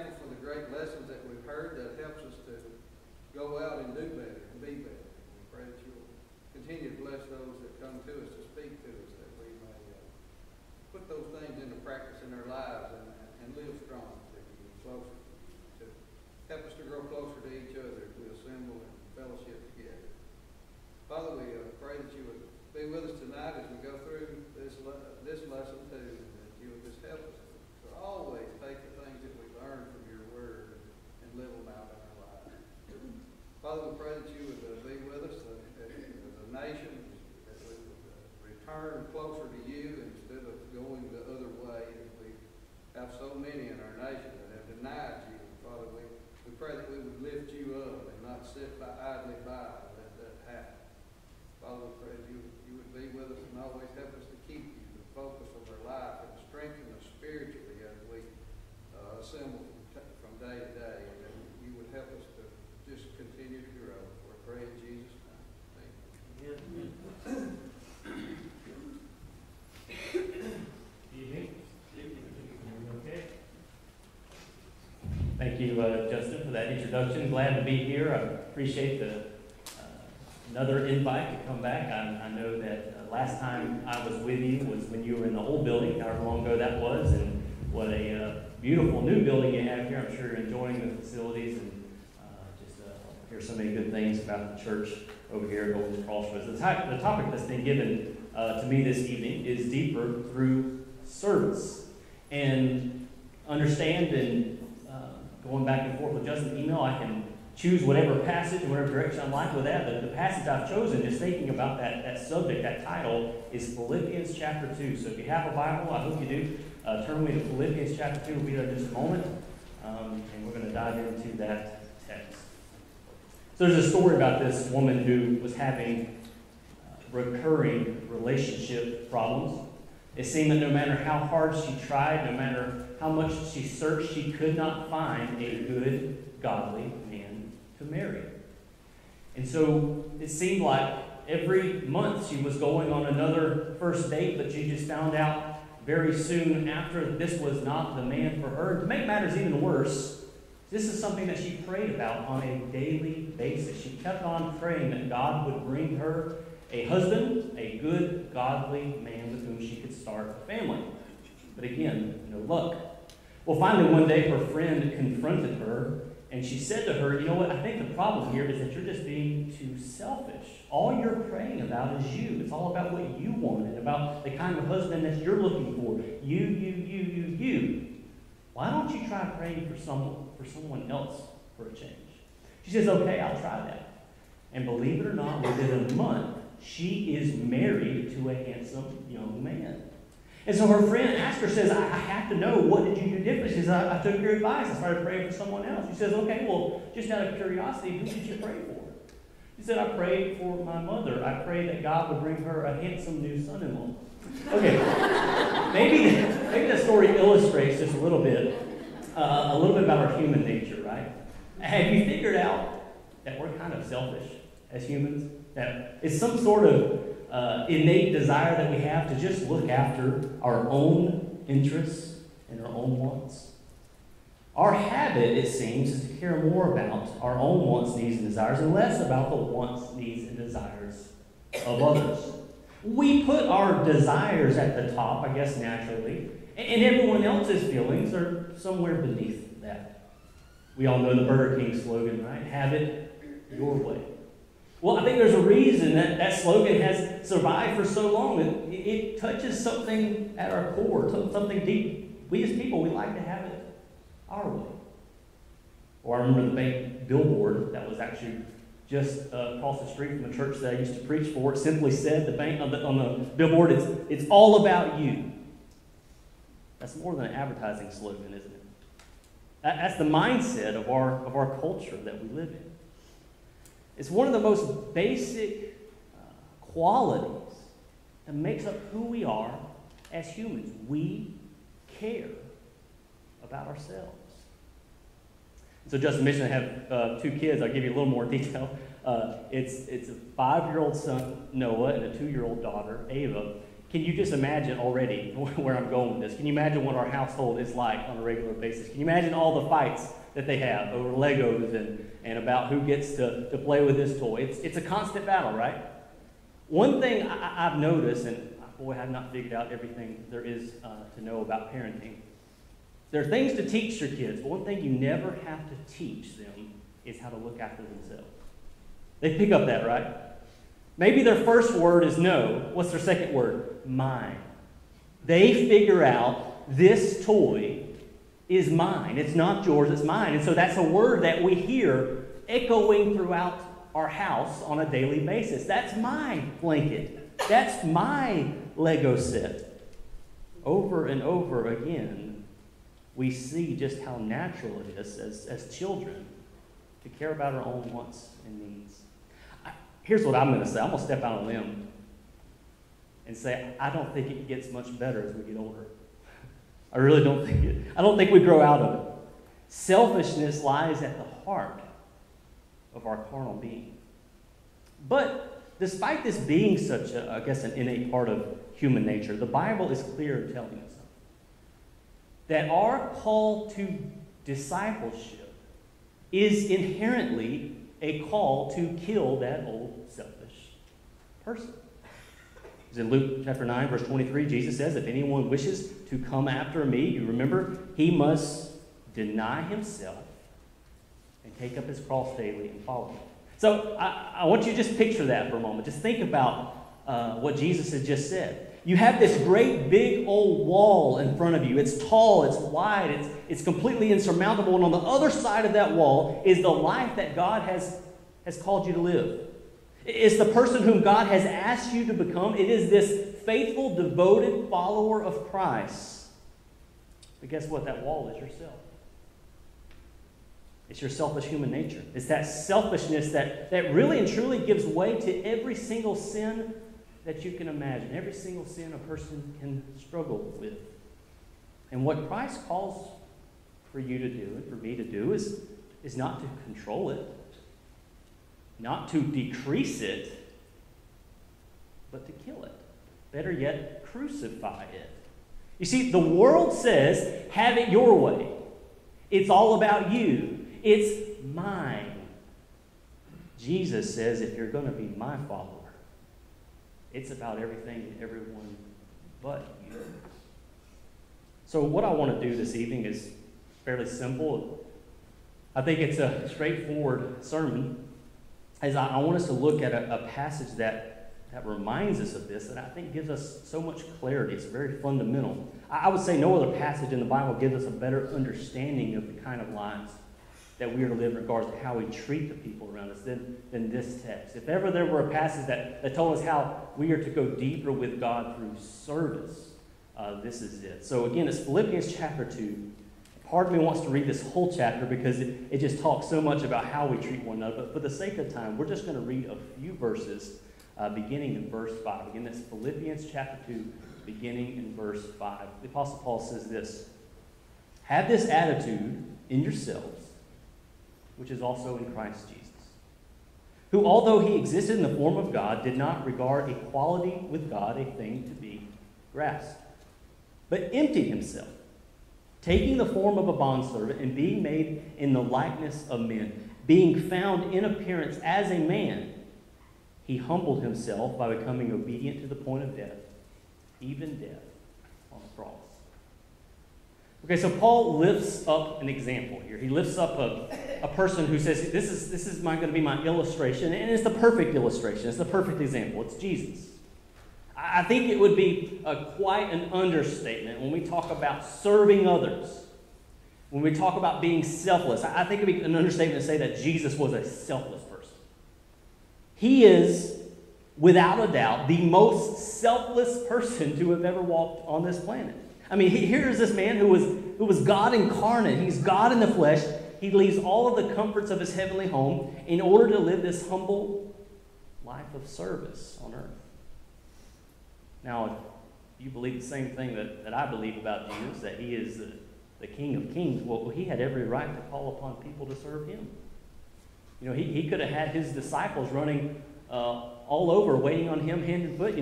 thankful for the great lessons that we've heard that helps us to go out and do better and be better. We pray that you will continue to bless those that come to us to speak to us, that we may put those things into practice in our lives and live strong to you, closer to you, to help us to grow closer to each other as we assemble and fellowship together. Father, we pray that you would be with us tonight as we go through this lesson too, and that you would just help us to always take the things that we learn from your word and live them out in our lives. Father, we pray that you would be with us as a nation, that we would return closer to you instead of going the other way, as we have so many in our nation that have denied you. Father, we pray that we would lift you up and not sit idly by and let that happen. Father, we pray that you would be with us and always help us to keep you the focus of our life and strengthen us spiritually as we assemble from day to day, and that you would help us to just continue to grow. We pray in Jesus' name. Amen. Okay. Thank you, Justin, for that introduction. Glad to be here. I appreciate another invite to come back. I know that last time I was with you was when you were in the old building, however long ago that was, and what a beautiful new building you have here. I'm sure you're enjoying the facilities, and hear so many good things about the church over here at Golden Crossroads. The topic that's been given to me this evening is deeper through service. And understand, and going back and forth with Justin's email, I can choose whatever passage and whatever direction I like with that. But the passage I've chosen, just thinking about that subject, that title, is Philippians chapter 2. So if you have a Bible, I hope you do, turn with me to Philippians chapter 2. We'll be there in just a moment. And we're going to dive into that text. So there's a story about this woman who was having recurring relationship problems. It seemed that no matter how hard she tried, no matter how much she searched, she could not find a good, godly man to marry. And so it seemed like every month she was going on another first date, but she just found out very soon after this was not the man for her. To make matters even worse, this is something that she prayed about on a daily basis. She kept on praying that God would bring her a husband, a good, godly man with whom she could start a family. But again, no luck. Well, finally one day her friend confronted her, and she said to her, you know what, I think the problem here is that you're just being too selfish. All you're praying about is you. It's all about what you want and about the kind of husband that you're looking for. You. Why don't you try praying for someone else for a change? She says, okay, I'll try that. And believe it or not, within a month, she is married to a handsome young man. And so her friend asked her, says, I have to know, what did you do different? She says, I took your advice. I started praying for someone else. She says, okay, well, just out of curiosity, who did you pray for? She said, I prayed for my mother. I prayed that God would bring her a handsome new son-in-law. Okay, maybe the story illustrates just a little bit about our human nature, right? Have you figured out that we're kind of selfish as humans? That it's some sort of innate desire that we have to just look after our own interests and our own wants. Our habit, it seems, is to care more about our own wants, needs, and desires, and less about the wants, needs, and desires of others. We put our desires at the top, I guess naturally, and everyone else's feelings are somewhere beneath that. We all know the Burger King slogan, right? Have it your way. Well, I think there's a reason that slogan has survived for so long. It touches something at our core, something deep. We as people, we like to have it our way. Or I remember the bank billboard that was actually just across the street from the church that I used to preach for. It simply said, the bank on the billboard, it's all about you. That's more than an advertising slogan, isn't it? That's the mindset of our culture that we live in. It's one of the most basic qualities that makes up who we are as humans. We care about ourselves. So Justin mentioned I have 2 kids. I'll give you a little more detail. It's a 5-year-old son, Noah, and a 2-year-old daughter, Ava. Can you just imagine already where I'm going with this? Can you imagine what our household is like on a regular basis? Can you imagine all the fights that they have over Legos and about who gets to play with this toy? It's a constant battle, right? One thing I've noticed, and boy, I've not figured out everything there is to know about parenting. There are things to teach your kids, but one thing you never have to teach them is how to look after themselves. They pick up that, right? Maybe their first word is no. What's their second word? Mine. They figure out this toy is mine. It's not yours, it's mine. And so that's a word that we hear echoing throughout our house on a daily basis. That's my blanket. That's my Lego set. Over and over again, we see just how natural it is as children to care about our own wants and needs. Here's what I'm going to say. I'm going to step out on a limb and say I don't think it gets much better as we get older. I really don't think it. I don't think we grow out of it. Selfishness lies at the heart of our carnal being. But despite this being such an innate part of human nature, the Bible is clear in telling us that our call to discipleship is inherently a call to kill that old selfish person. In Luke chapter 9, verse 23, Jesus says, if anyone wishes to come after me, you remember, he must deny himself and take up his cross daily and follow me. So I want you to just picture that for a moment. Just think about what Jesus has just said. You have this great big old wall in front of you. It's tall, it's wide, it's completely insurmountable. And on the other side of that wall is the life that God has called you to live. It's the person whom God has asked you to become. It is this faithful, devoted follower of Christ. But guess what? That wall is yourself. It's your selfish human nature. It's that selfishness that really and truly gives way to every single sin that you can imagine, every single sin a person can struggle with. And what Christ calls for you to do and for me to do is not to control it, not to decrease it, but to kill it. Better yet, crucify it. You see, the world says, have it your way. It's all about you. It's mine. Jesus says, if you're going to be my follower, it's about everything and everyone but you. So what I want to do this evening is fairly simple. I think it's a straightforward sermon, as I want us to look at a passage that reminds us of this, and I think gives us so much clarity. It's very fundamental. I would say no other passage in the Bible gives us a better understanding of the kind of lives that we are to live in regards to how we treat the people around us than this text. If ever there were a passage that told us how we are to go deeper with God through service, this is it. So again, it's Philippians chapter 2. Part of me wants to read this whole chapter because it just talks so much about how we treat one another. But for the sake of time, we're just going to read a few verses beginning in verse 5. Again, that's Philippians chapter 2, beginning in verse 5. The Apostle Paul says this, have this attitude in yourselves, which is also in Christ Jesus, who, although he existed in the form of God, did not regard equality with God a thing to be grasped, but emptied himself, taking the form of a bondservant and being made in the likeness of men, being found in appearance as a man, he humbled himself by becoming obedient to the point of death, even death on the cross. Okay, so Paul lifts up an example here. He lifts up a person who says, this is going to be my illustration, and it's the perfect illustration. It's the perfect example. It's Jesus. I think it would be quite an understatement when we talk about serving others, when we talk about being selfless. I think it would be an understatement to say that Jesus was a selfless person. He is, without a doubt, the most selfless person to have ever walked on this planet. I mean, here's this man who was God incarnate. He's God in the flesh. He leaves all of the comforts of his heavenly home in order to live this humble life of service on earth. Now, if you believe the same thing that I believe about Jesus, that he is the King of Kings, well, he had every right to call upon people to serve him. You know, he could have had his disciples running all over, waiting on him hand and foot,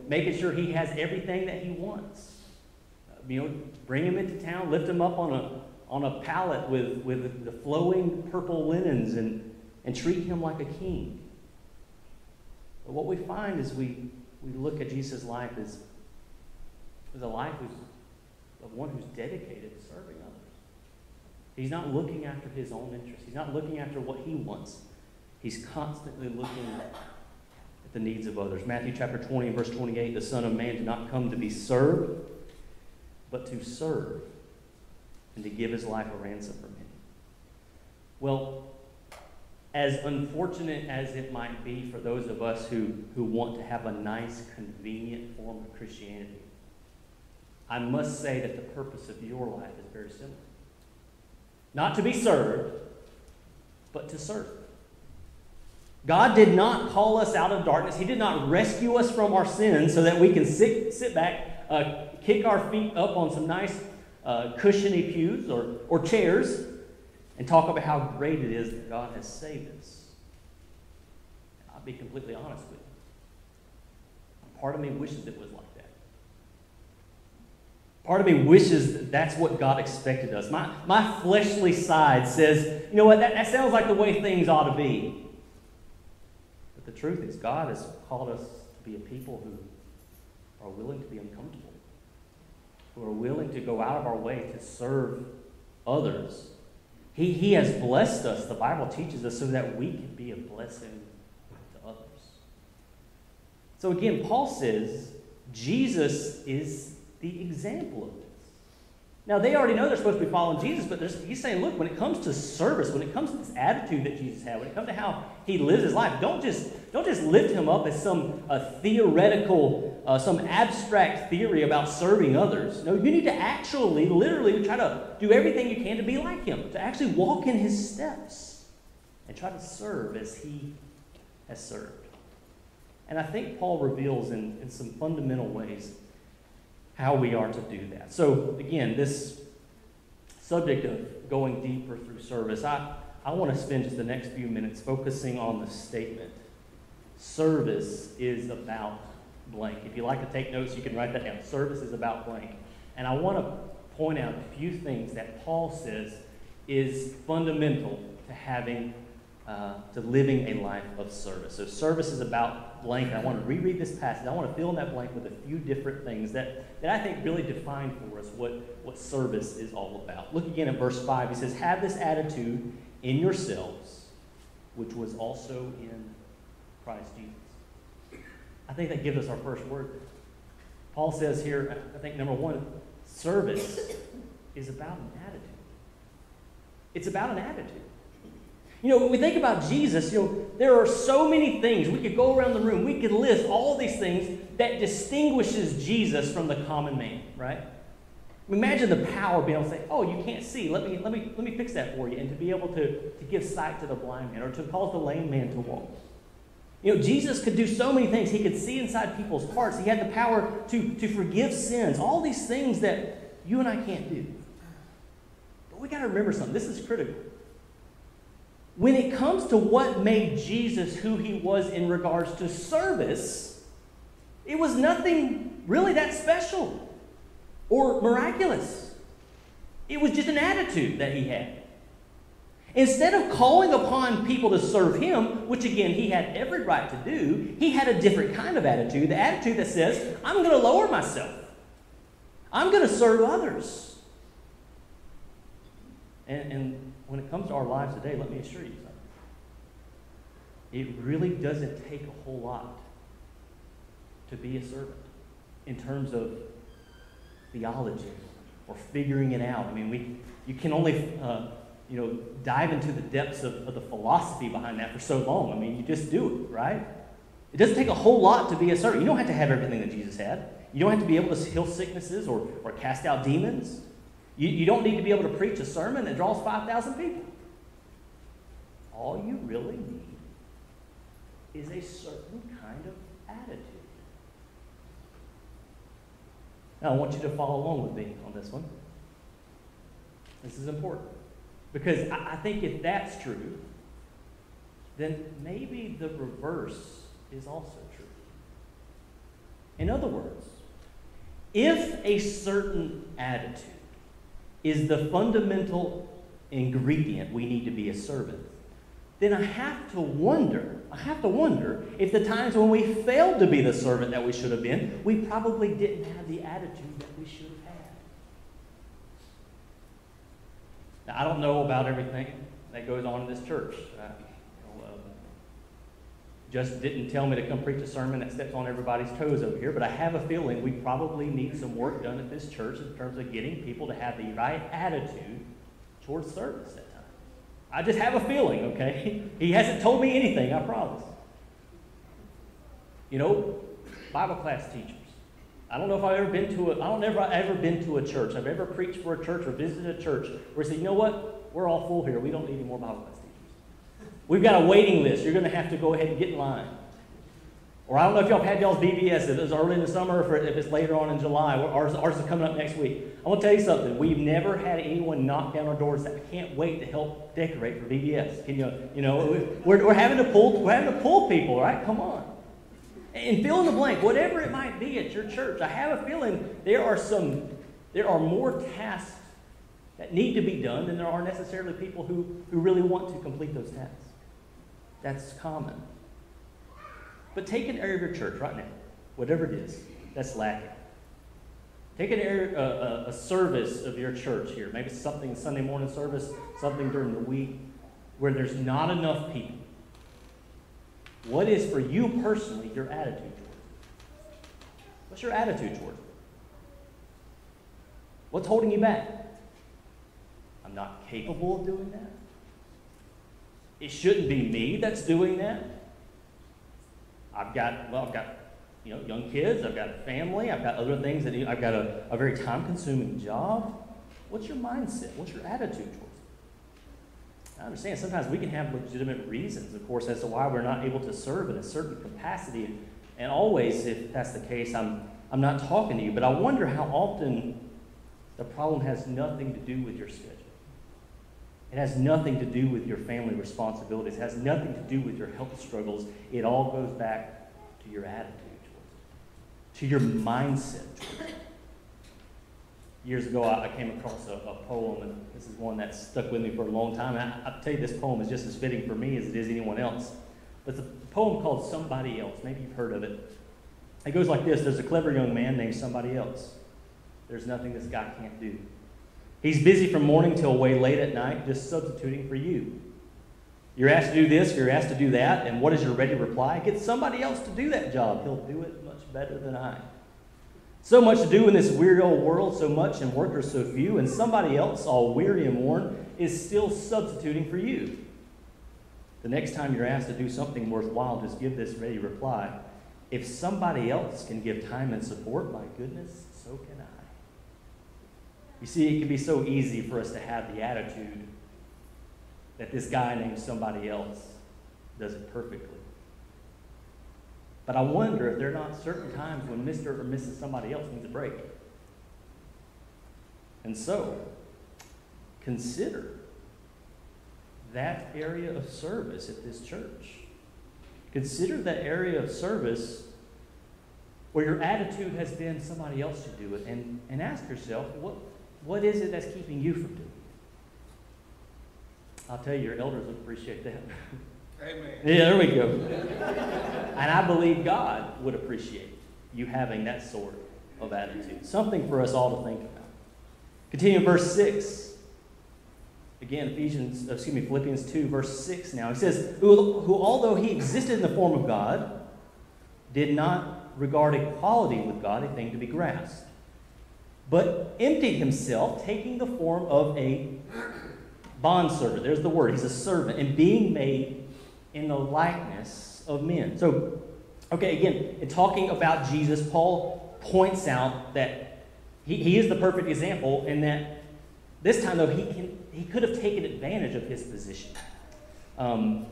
making sure he has everything that he wants. Bring him into town, lift him up on a pallet with the flowing purple linens and treat him like a king. But what we find is we look at Jesus' life as a life of one who's dedicated to serving others. He's not looking after his own interests. He's not looking after what he wants. He's constantly looking at the needs of others. Matthew chapter 20, verse 28, the Son of Man did not come to be served, but to serve and to give his life a ransom for many. Well, as unfortunate as it might be for those of us who want to have a nice, convenient form of Christianity, I must say that the purpose of your life is very similar. Not to be served, but to serve. God did not call us out of darkness. He did not rescue us from our sins so that we can sit back, kick our feet up on some nice cushiony pews or chairs and talk about how great it is that God has saved us. I'll be completely honest with you. Part of me wishes it was like that. Part of me wishes that that's what God expected us. My fleshly side says, you know what, that sounds like the way things ought to be. But the truth is, God has called us to be a people who are willing to be uncomfortable, who are willing to go out of our way to serve others. He has blessed us, the Bible teaches us, so that we can be a blessing to others. So again, Paul says Jesus is the example of this. Now, they already know they're supposed to be following Jesus, but he's saying, look, when it comes to service, when it comes to this attitude that Jesus had, when it comes to how he lives his life, don't just lift him up as some theoretical, some abstract theory about serving others. No, you need to actually, literally try to do everything you can to be like him, to actually walk in his steps and try to serve as he has served. And I think Paul reveals in some fundamental ways how we are to do that. So again, this subject of going deeper through service, I want to spend just the next few minutes focusing on the statement, service is about blank. If you like to take notes, you can write that down. Service is about blank. And I want to point out a few things that Paul says is fundamental to having, to living a life of service. So service is about blank, and I want to reread this passage. I want to fill in that blank with a few different things that I think really define for us what service is all about. Look again at verse 5. He says, have this attitude in yourselves, which was also in Christ Jesus. I think that gives us our first word. Paul says here, I think number one, service is about an attitude. It's about an attitude. When we think about Jesus, there are so many things. We could go around the room. We could list all of these things that distinguishes Jesus from the common man, right? Imagine the power of being able to say, oh, you can't see. Let me fix that for you. And to be able to give sight to the blind man or to cause the lame man to walk. Jesus could do so many things. He could see inside people's hearts. He had the power to forgive sins. All these things that you and I can't do. But we got to remember something. This is critical. When it comes to what made Jesus who he was in regards to service, it was nothing really that special or miraculous. It was just an attitude that he had. Instead of calling upon people to serve him, which again he had every right to do, he had a different kind of attitude, the attitude that says, I'm going to lower myself. I'm going to serve others. And when it comes to our lives today, let me assure you something. It really doesn't take a whole lot to be a servant in terms of theology or figuring it out. I mean, you can only dive into the depths of the philosophy behind that for so long. I mean, you just do it, right? It doesn't take a whole lot to be a servant. You don't have to have everything that Jesus had. You don't have to be able to heal sicknesses or cast out demons. You don't need to be able to preach a sermon that draws 5,000 people. All you really need is a certain kind of attitude. Now, I want you to follow along with me on this one. This is important. Because I think if that's true, then maybe the reverse is also true. In other words, if a certain attitude is the fundamental ingredient we need to be a servant, then I have to wonder if the times when we failed to be the servant that we should have been, we probably didn't have the attitude that we should have had. Now, I don't know about everything that goes on in this church. Just didn't tell me to come preach a sermon that steps on everybody's toes over here, but I have a feeling we probably need some work done at this church in terms of getting people to have the right attitude towards service at times. I just have a feeling, okay? He hasn't told me anything, I promise. You know, Bible class teachers. I don't know if I've ever been to a church. I've ever preached for a church or visited a church where they say, you know what? We're all full here. We don't need any more Bible class teachers. We've got a waiting list. You're going to have to go ahead and get in line. Or I don't know if y'all have had y'all's BBS, if it's early in the summer or if it's later on in July. Ours is coming up next week. I want to tell you something. We've never had anyone knock down our doors that can't wait to help decorate for BBS. We're having to pull people, right? Come on. And fill in the blank, whatever it might be at your church. I have a feeling there are more tasks that need to be done than there are necessarily people who really want to complete those tasks. That's common. But take an area of your church right now, whatever it is that's lacking. Take an area, a service of your church here. Maybe it's something Sunday morning service, something during the week, where there's not enough people. What is, for you personally, your attitude towards it? What's your attitude towards it? What's holding you back? I'm not capable of doing that. It shouldn't be me that's doing that. I've got young kids, I've got a family, I've got other things I've got a very time-consuming job. What's your mindset? What's your attitude towards it? I understand sometimes we can have legitimate reasons, of course, as to why we're not able to serve in a certain capacity. And always, if that's the case, I'm not talking to you. But I wonder how often the problem has nothing to do with your schedule. It has nothing to do with your family responsibilities. It has nothing to do with your health struggles. It all goes back to your attitude towards it, to your mindset towards it. Years ago, I came across a poem, and this is one that stuck with me for a long time. And I'll tell you, this poem is just as fitting for me as it is anyone else. But it's a poem called Somebody Else. Maybe you've heard of it. It goes like this. There's a clever young man named Somebody Else. There's nothing this guy can't do. He's busy from morning till way late at night, just substituting for you. You're asked to do this, you're asked to do that, and what is your ready reply? Get somebody else to do that job. He'll do it much better than I. So much to do in this weird old world, so much and workers so few, and somebody else, all weary and worn, is still substituting for you. The next time you're asked to do something worthwhile, just give this ready reply. If somebody else can give time and support, my goodness, so can I. You see, it can be so easy for us to have the attitude that this guy named Somebody Else does it perfectly. But I wonder if there are not certain times when Mr. or Mrs. Somebody Else needs a break. And so, consider that area of service at this church. Consider that area of service where your attitude has been somebody else should do it, and ask yourself, what is it that's keeping you from doing it? I'll tell you, your elders would appreciate that. Amen. Yeah, there we go. And I believe God would appreciate you having that sort of attitude. Something for us all to think about. Continue in verse 6. Again, Philippians 2, verse 6 now. He says, who although he existed in the form of God, did not regard equality with God a thing to be grasped, but emptied himself, taking the form of a bondservant. There's the word. He's a servant. And being made in the likeness of men. So, okay, again, in talking about Jesus, Paul points out that he is the perfect example, and that this time, though, he could have taken advantage of his position. That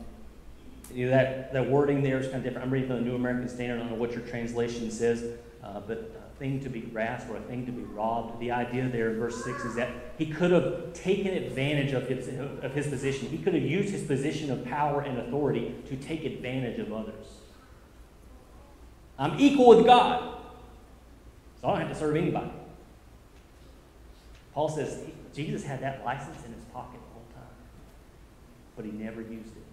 wording there is kind of different. I'm reading from the New American Standard. I don't know what your translation says, but a thing to be grasped or a thing to be robbed. The idea there in verse 6 is that he could have taken advantage of his position. He could have used his position of power and authority to take advantage of others. I'm equal with God, so I don't have to serve anybody. Paul says Jesus had that license in his pocket the whole time, but he never used it.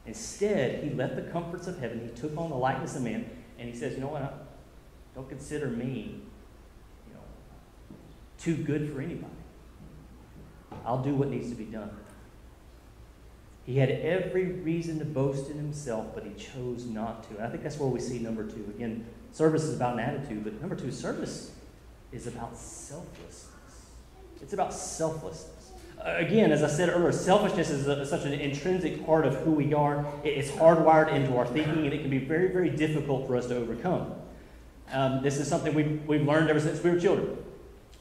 Instead, he left the comforts of heaven. He took on the likeness of man, and he says, you know what? Don't consider me, too good for anybody. I'll do what needs to be done. He had every reason to boast in himself, but he chose not to. And I think that's where we see number 2. Again, service is about an attitude, but number 2, service is about selflessness. It's about selflessness. Again, as I said earlier, selfishness is such an intrinsic part of who we are. It's hardwired into our thinking, and it can be very, very difficult for us to overcome. This is something we've learned ever since we were children.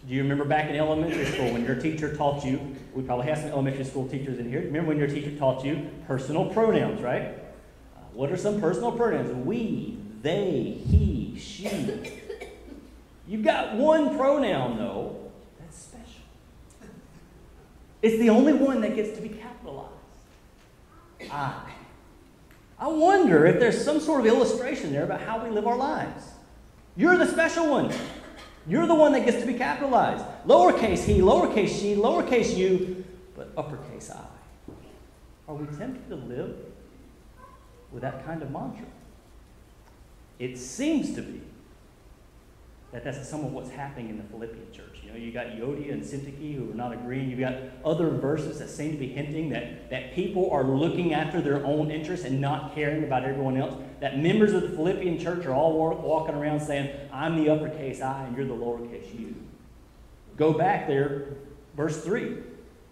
Do you remember back in elementary school when your teacher taught you, we probably have some elementary school teachers in here, remember when your teacher taught you personal pronouns, right? What are some personal pronouns? We, they, he, she. You've got one pronoun, though, that's special. It's the only one that gets to be capitalized. I. I wonder if there's some sort of illustration there about how we live our lives. You're the special one. You're the one that gets to be capitalized. Lowercase he, lowercase she, lowercase you, but uppercase I. Are we tempted to live with that kind of mantra? It seems to be that that's some of what's happening in the Philippian church. You got Euodia and Syntyche who are not agreeing. You've got other verses that seem to be hinting that people are looking after their own interests and not caring about everyone else. That members of the Philippian church are all walking around saying, I'm the uppercase I and you're the lowercase you. Go back there, verse 3.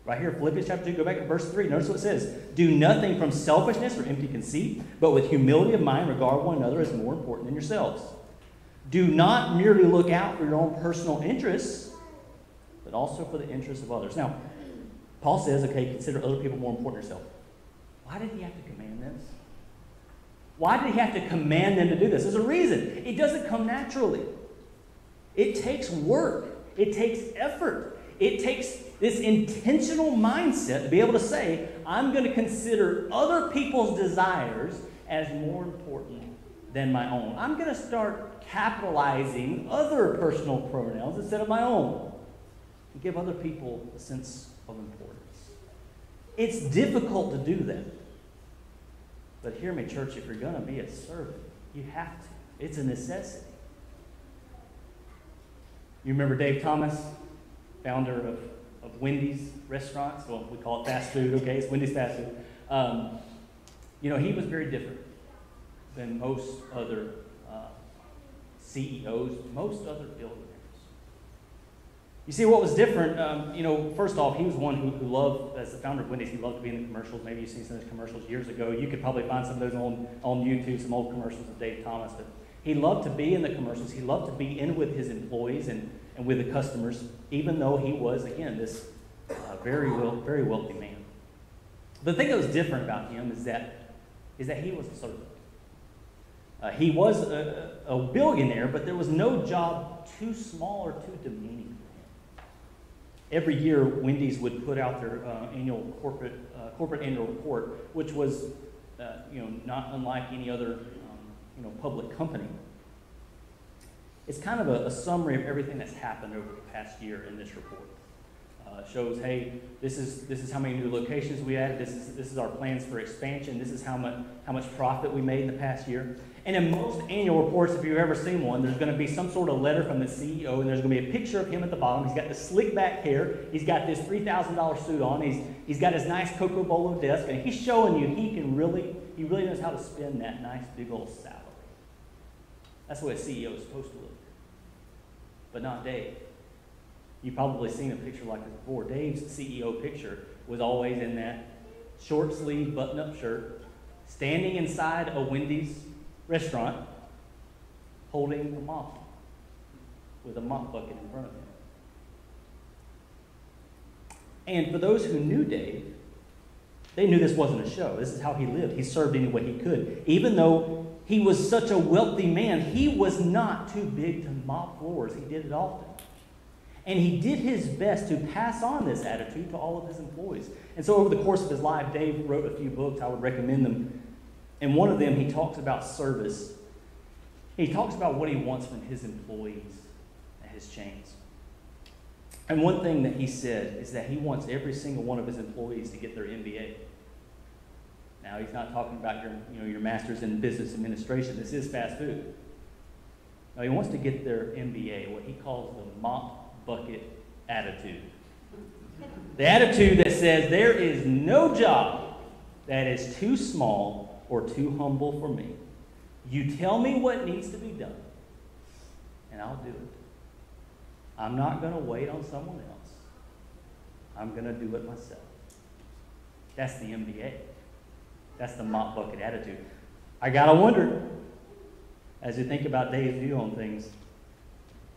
Right here, Philippians chapter 2, go back to verse 3. Notice what it says. Do nothing from selfishness or empty conceit, but with humility of mind regard one another as more important than yourselves. Do not merely look out for your own personal interests, but also for the interests of others. Now, Paul says, okay, consider other people more important than yourself. Why did he have to command this? Why did he have to command them to do this? There's a reason. It doesn't come naturally. It takes work. It takes effort. It takes this intentional mindset to be able to say, I'm going to consider other people's desires as more important than my own. I'm going to start capitalizing other personal pronouns instead of my own and give other people a sense of importance. It's difficult to do that. But hear me, church, if you're going to be a servant, you have to. It's a necessity. You remember Dave Thomas, founder of Wendy's restaurants? Well, we call it fast food, okay? It's Wendy's fast food. He was very different than most other CEOs, most other billionaires. You see, what was different, first off, he was one who loved, as the founder of Wendy's, he loved to be in the commercials. Maybe you've seen some of those commercials years ago. You could probably find some of those on YouTube, some old commercials of Dave Thomas. But he loved to be in the commercials. He loved to be in with his employees and with the customers, even though he was, again, this very wealthy man. The thing that was different about him is that he was a servant. He was a billionaire, but there was no job too small or too demeaning for him. Every year, Wendy's would put out their annual corporate annual report, which was, not unlike any other, public company. It's kind of a summary of everything that's happened over the past year in this report. Shows, hey, this is how many new locations we added. This is our plans for expansion. This is how much profit we made in the past year. And in most annual reports, if you've ever seen one, there's going to be some sort of letter from the CEO, and there's going to be a picture of him at the bottom. He's got the slick back hair. He's got this $3,000 suit on. He's got his nice Coco Bolo desk, and he's showing you he really knows how to spend that nice big old salary. That's the way a CEO is supposed to look. But not Dave. You've probably seen a picture like this before. Dave's CEO picture was always in that short sleeve button-up shirt, standing inside a Wendy's restaurant, holding a mop with a mop bucket in front of him. And for those who knew Dave, they knew this wasn't a show. This is how he lived. He served any way he could. Even though he was such a wealthy man, he was not too big to mop floors. He did it often. And he did his best to pass on this attitude to all of his employees. And so over the course of his life, Dave wrote a few books. I would recommend them. And one of them, he talks about service. He talks about what he wants from his employees at his chains. And one thing that he said is that he wants every single one of his employees to get their MBA. Now, he's not talking about your master's in business administration. This is fast food. No, he wants to get their MBA, what he calls the mop bucket attitude. The attitude that says there is no job that is too small or too humble for me. You tell me what needs to be done, and I'll do it. I'm not going to wait on someone else. I'm going to do it myself. That's the MBA. That's the mop bucket attitude. I got to wonder, as you think about Dave's view on things,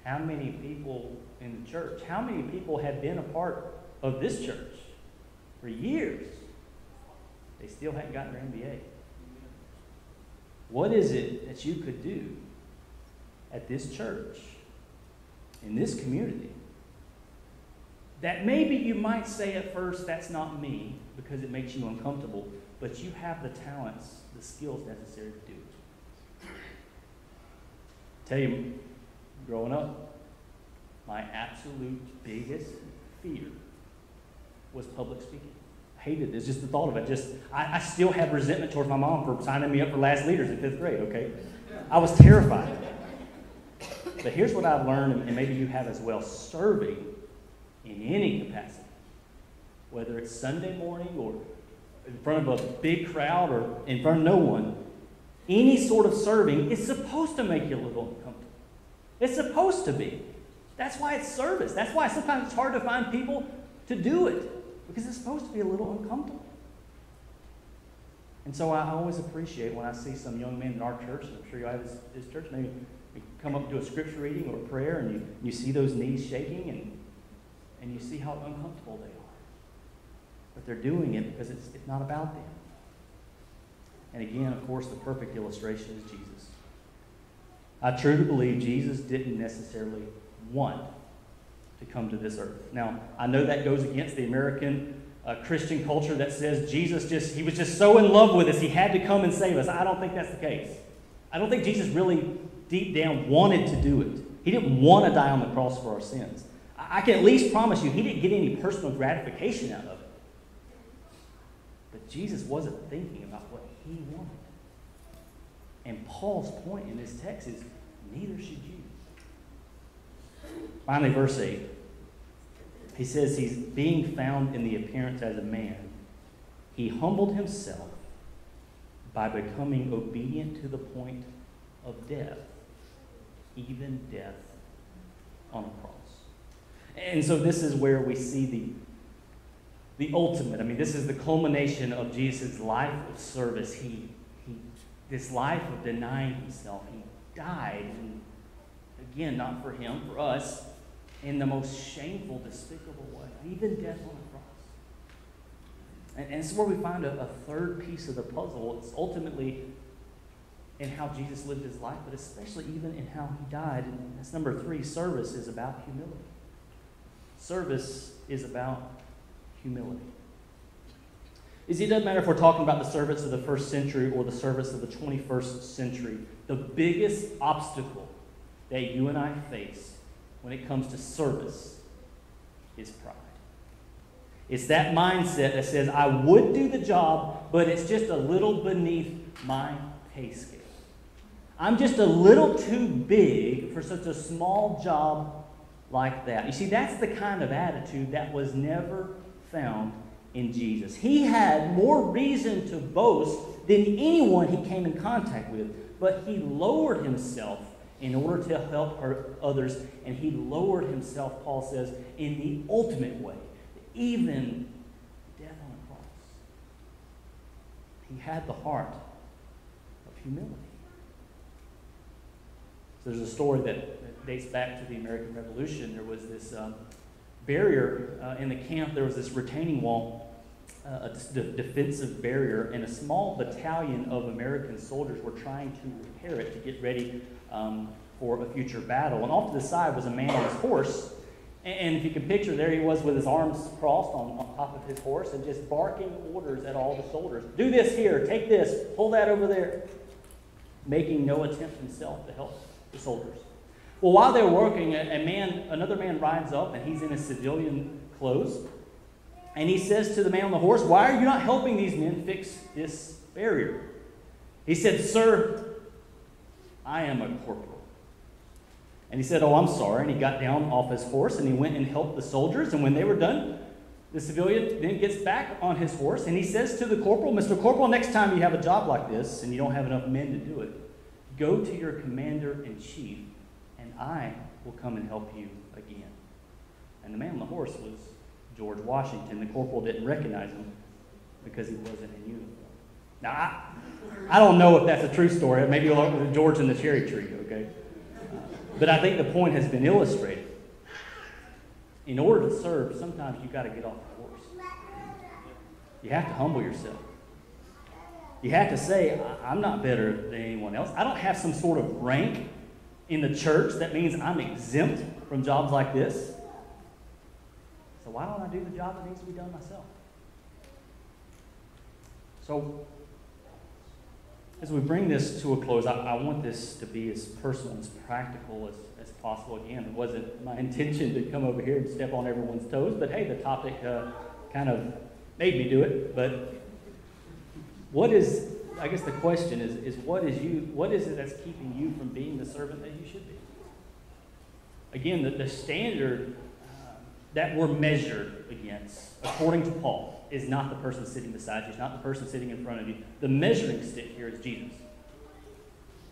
how many people in the church, how many people have been a part of this church for years? They still haven't gotten their MBA. What is it that you could do at this church, in this community, that maybe you might say at first, that's not me, because it makes you uncomfortable, but you have the talents, the skills necessary to do it? Tell you, growing up, my absolute biggest fear was public speaking. I hated it. It's just the thought of it. I still have resentment towards my mom for signing me up for last leaders in 5th grade, okay? I was terrified. But here's what I've learned, and maybe you have as well: serving in any capacity, whether it's Sunday morning or in front of a big crowd or in front of no one, any sort of serving is supposed to make you a little uncomfortable. It's supposed to be. That's why it's service. That's why sometimes it's hard to find people to do it, because it's supposed to be a little uncomfortable. And so I always appreciate when I see some young men in our church, and I'm sure you have this church, maybe you come up to a scripture reading or a prayer, and you see those knees shaking, and you see how uncomfortable they are. But they're doing it because it's not about them. And again, of course, the perfect illustration is Jesus. I truly believe Jesus didn't necessarily want to come to this earth. Now, I know that goes against the American Christian culture that says he was just so in love with us, he had to come and save us. I don't think that's the case. I don't think Jesus really deep down wanted to do it. He didn't want to die on the cross for our sins. I can at least promise you he didn't get any personal gratification out of it. But Jesus wasn't thinking about what he wanted. And Paul's point in this text is, neither should you. Finally, verse 8. He says he's being found in the appearance as a man. He humbled himself by becoming obedient to the point of death, even death on a cross. And so this is where we see the ultimate. I mean, this is the culmination of Jesus' life of service. This life of denying himself. He died, and again, not for him, for us, in the most shameful, despicable way, even death on a cross. And it's where we find a third piece of the puzzle. It's ultimately in how Jesus lived his life, but especially even in how he died. And that's number 3, service is about humility. Service is about humility. You see, it doesn't matter if we're talking about the service of the 1st century or the service of the 21st century. The biggest obstacle that you and I face when it comes to service is pride. It's that mindset that says, I would do the job, but it's just a little beneath my pay scale. I'm just a little too big for such a small job like that. You see, that's the kind of attitude that was never found in Jesus. He had more reason to boast than anyone he came in contact with, but he lowered himself in order to help others, and he lowered himself, Paul says, in the ultimate way, even death on a cross. He had the heart of humility. So there's a story that dates back to the American Revolution. There was this barrier in the camp. There was this retaining wall, a defensive barrier, and a small battalion of American soldiers were trying to repair it to get ready for a future battle. And off to the side was a man on his horse. And if you can picture, there he was with his arms crossed on top of his horse and just barking orders at all the soldiers. Do this here, take this, pull that over there. making no attempt himself to help the soldiers. Well, while they were working, another man rides up, and he's in his civilian clothes. And he says to the man on the horse, "Why are you not helping these men fix this barrier?" He said, "Sir, I am a corporal." And he said, "Oh, I'm sorry." And he got down off his horse, and he went and helped the soldiers. And when they were done, the civilian then gets back on his horse, and he says to the corporal, "Mr. Corporal, next time you have a job like this and you don't have enough men to do it, go to your commander-in-chief, and I will come and help you again." And the man on the horse was George Washington. The corporal didn't recognize him because he wasn't in uniform. Now, I don't know if that's a true story. Maybe George and the cherry tree, okay? But I think the point has been illustrated. In order to serve, sometimes you've got to get off the horse. You have to humble yourself. You have to say, "I'm not better than anyone else. I don't have some sort of rank in the church that means I'm exempt from jobs like this. So why don't I do the job that needs to be done myself?" So, as we bring this to a close, I want this to be as personal and as practical as possible. Again, it wasn't my intention to come over here and step on everyone's toes, but hey, the topic kind of made me do it. But I guess the question is what is it that's keeping you from being the servant that you should be? Again, the standard that we're measured against, according to Paul, is not the person sitting beside you. It's not the person sitting in front of you. The measuring stick here is Jesus.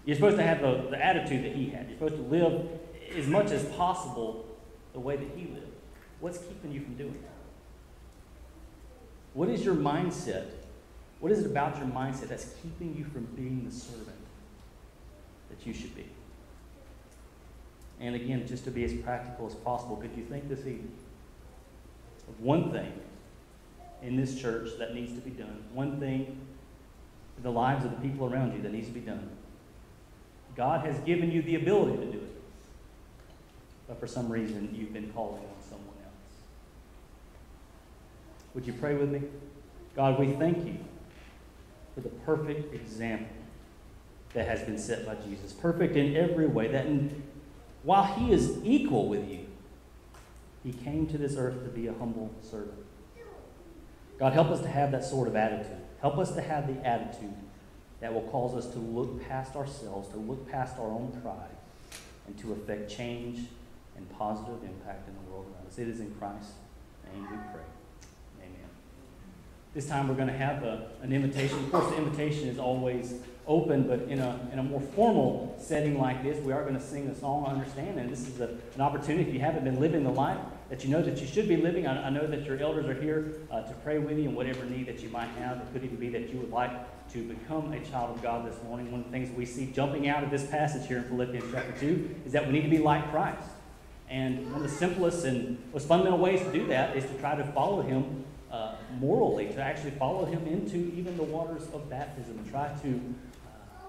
You're supposed to have the attitude that he had. You're supposed to live as much as possible the way that he lived. What's keeping you from doing that? What is your mindset? What is it about your mindset that's keeping you from being the servant that you should be? And again, just to be as practical as possible, could you think this evening of one thing in this church that needs to be done, one thing in the lives of the people around you that needs to be done? God has given you the ability to do it, but for some reason you've been calling on someone else. Would you pray with me? God, we thank you for the perfect example that has been set by Jesus. Perfect in every way, that while he is equal with you, he came to this earth to be a humble servant. God, help us to have that sort of attitude. Help us to have the attitude that will cause us to look past ourselves, to look past our own pride, and to affect change and positive impact in the world around us. It is in Christ's name we pray. Amen. This time we're going to have an invitation. Of course, the invitation is always open, but in a more formal setting like this, we are going to sing a song, Understand, and this is an opportunity, if you haven't been living the life that you know that you should be living. I know that your elders are here to pray with you in whatever need that you might have. It could even be that you would like to become a child of God this morning. One of the things we see jumping out of this passage here in Philippians chapter 2 is that we need to be like Christ. And one of the simplest and most fundamental ways to do that is to try to follow him morally, to actually follow him into even the waters of baptism and try to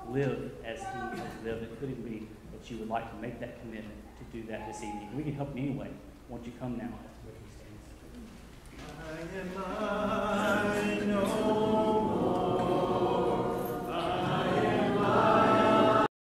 live as he has lived. It could even be that you would like to make that commitment to do that this evening. We can help you anyway. Won't you come now? I know